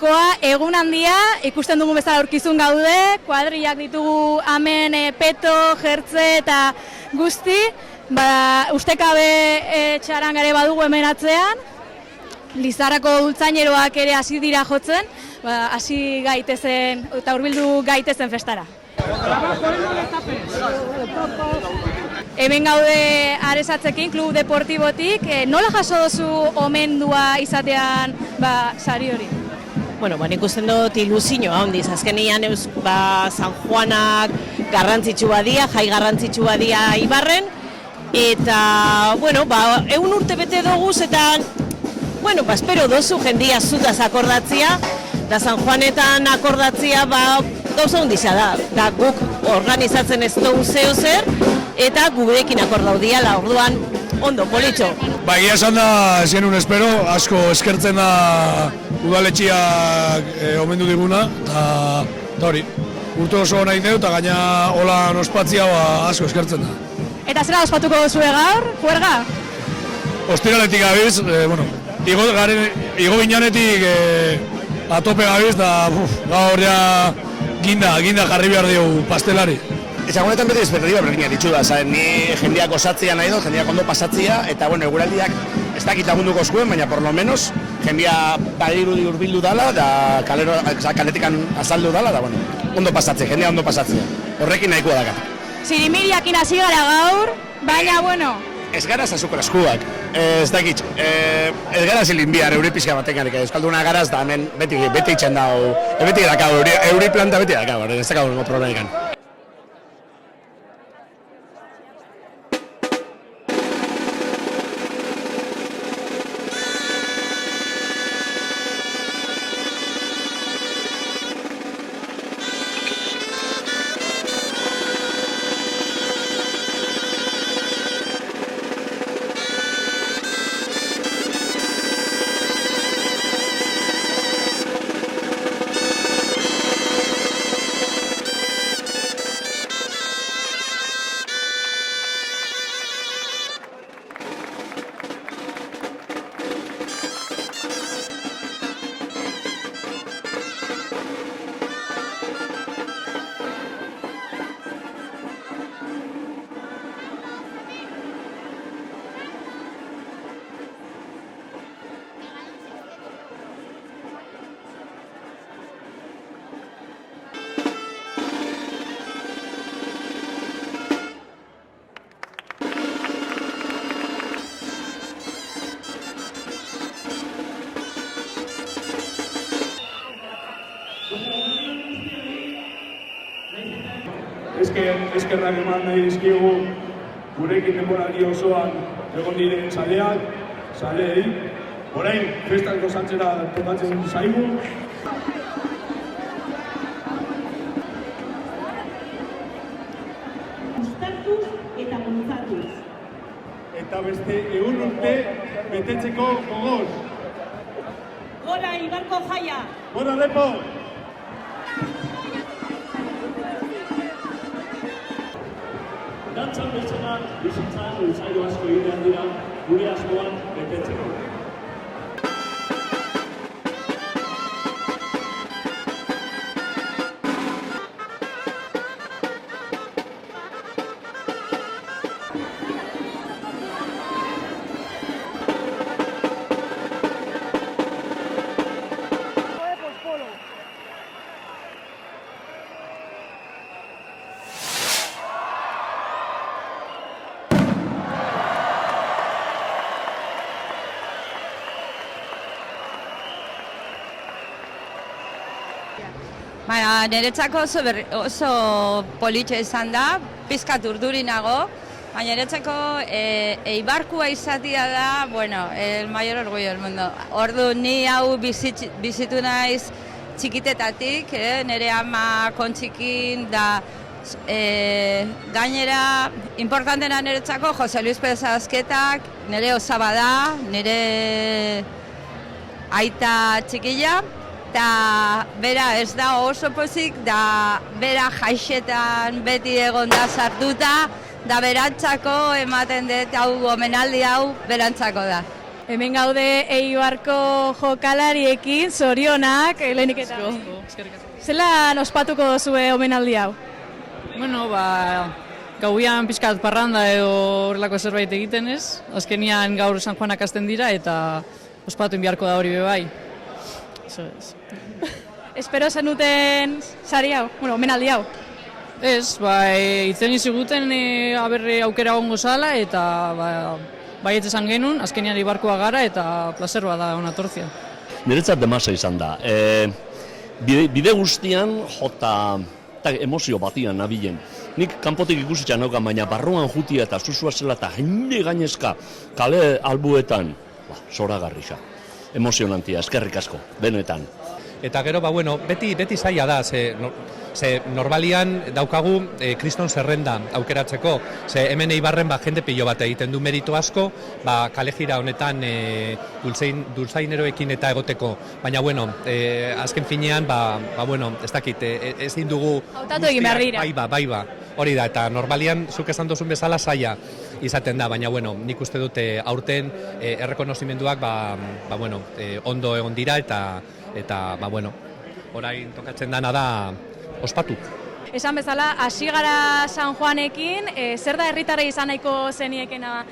gaurkoa egun handia, ikusten dugun bezala aurkizun gaude, kuadrillak ditugu hemen peto, jertze eta guzti, ustekabe txarangare badugu hemen atzean, Lizarrako dultzaineroak ere hasi dira jotzen, hasi gaitezen eta hurbildu gaitezen festara. Hemen gaude Aresatzekin, Klub Deportibotik, nola jaso duzu omendua izatean sari hori? Bueno, nik usten dut ilusioa handiz, azkenean San Juanak garrantzitsua dia, jai garrantzitsua dia Ibarren, eta, egun urte bete doguz, eta, espero dozu jendia zutaz akordatzia, da San Juanetan akordatzia, gauza hundisa da guk organizatzen ez dugu zeo zer, eta gurekin akordaudia, orduan ondo, politxo. Egia esan da, ez genuen espero, asko eskertzen da udaletxiak omendu diguna, eta hori, urte oso nahi dugu, eta gaina hola ospatzia asko eskertzen da. Eta zera ospatuko zure gaur, juerga? Ostiraletik gabiz, igo ginenetik atope gabiz, eta gaur ja ginda jarri behar dugu pastelari. Esan honetan beti espetatiba berdina ditxu da, ni jendeak osatzea nahi dut, jendeak ondo pasatzea, eta eguraldiak ez dakit lagunduko zuen, baina por lo menos jendea badirudi hurbildu dala, da kaletikan azaldu dala, da ondo pasatzea, jendea ondo pasatzea. Horrekin nahikoa dakat. Zirimiriakin hasi gara gaur, baina Ez gara zazukor askuak, ez dakit, ez gara zilinbiar euripizka batekan, euskalduna garaz da hemen beti itxen dago, beti dakau, euri planta beti dakau, ez dakau nengo problemikan. Eskerrak eman nahi dizkigu gurekin denboraldi osoan egon diren zaleak, zaleei. Orain, festak gozatzera tokatzen zaigu. Uztartuz eta bultzatuz. Eta beste egun urte betetzeko gogoz. Gora Ibarko jaia! Gora Lepo! Dantzan bezala, bizitzan ensaio asko egin dira gure asmoan betetzeko. Niretzako oso politxe izan da, pizkat urduri nago, baina niretzako Eibarkua izatea da, el mayor orgullo del mundo. Ordu ni hau bizitu naiz txikitetatik, nire ama kontxikin da, gainera, importantena niretzako Jose Luis Pérez Azketak, nire osaba da, nire aita txikila, eta bera ez da oso pozik, da bera jaixetan beti egon da sartuta, da berantzako ematen dut hau omenaldi hau berantzako da. Hemen gaude Eibarko jokalariekin, zorionak, lehenik eta. Zelan ospatuko duzue omenaldi hau? Bueno, gauian pixkat parranda edo horrelako zerbait egiten ez. Azkenian gaur San Juanak hasten dira eta ospatu beharko da hori bai. Espero zenuten sari hau, omenaldi hau? Ez, itzen iziguten aberre aukera gongo zala eta baiet esan genuen, azkenian Eibarkoa gara eta plazerroa da onatortzia. Niretzat demasa izan da. Bide guztian jota emozio batian nabilen. Nik kanpotik ikusitxan naukan, baina barruan jutia eta zuzua zela eta jende gainezka kale albuetan, zoragarrisa. Emozionantia, eskerrik asko, benetan. Eta gero, beti zaila da, ze normalian daukagu kriston zerrenda aukeratzeko, ze hemen Eibarren jende pilo bat egiten du merito asko, kale jira honetan dulzaineroekin eta egoteko, baina azken finean, ez dakit, ezin dugu hautatu egin behar dira. Bai, hori da, eta normalian zuk esan duzun bezala zaila izaten da, baina nik uste dute aurten errekonozimenduak ondo egon dira eta orain tokatzen dana da ospatu. Esan bezala, hasi gara San Juanekin, zer da herritarrei izan nahiko zeniekena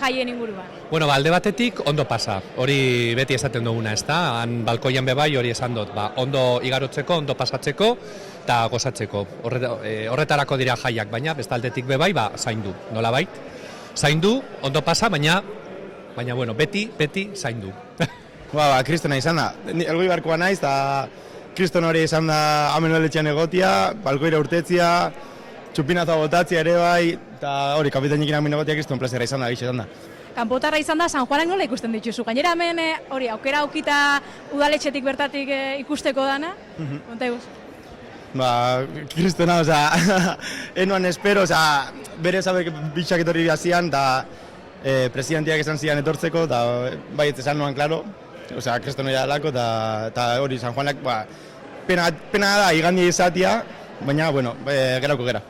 jaien inguruan? Alde batetik ondo pasa, hori beti esaten duguna, ez da? Han balkoian bebai hori esan dut, ondo igarotzeko, ondo pasatzeko eta gozatzeko. Horretarako dira jaiak, baina bestaldetik bebai, zaindu, nolabait? Zaindu, ondo pasa, baina beti zaindu. Kristona izan da. Elgoi barkoa naiz, eta kriston hori izan da amenueletxean egotia, balkoira urtetzia, txupinaza botatzia ere bai, eta hori kapitainekin amen egotia kriston plazera izan da, izan da. Kanpotarra izan da, San Juanak nola ikusten dituzu? Gainera hemen hori aukera aukita udaletxetik bertatik ikusteko dana? Konta eguz? Kristona, enoan espero, bere zabek bitxak etorri bihazian, eta presidenteak esan zidan etortzeko, eta bai ez esan noan, klaro, kristono jadalako, eta hori San Juanak, pena da, igandia izatia, baina, gerauko gera.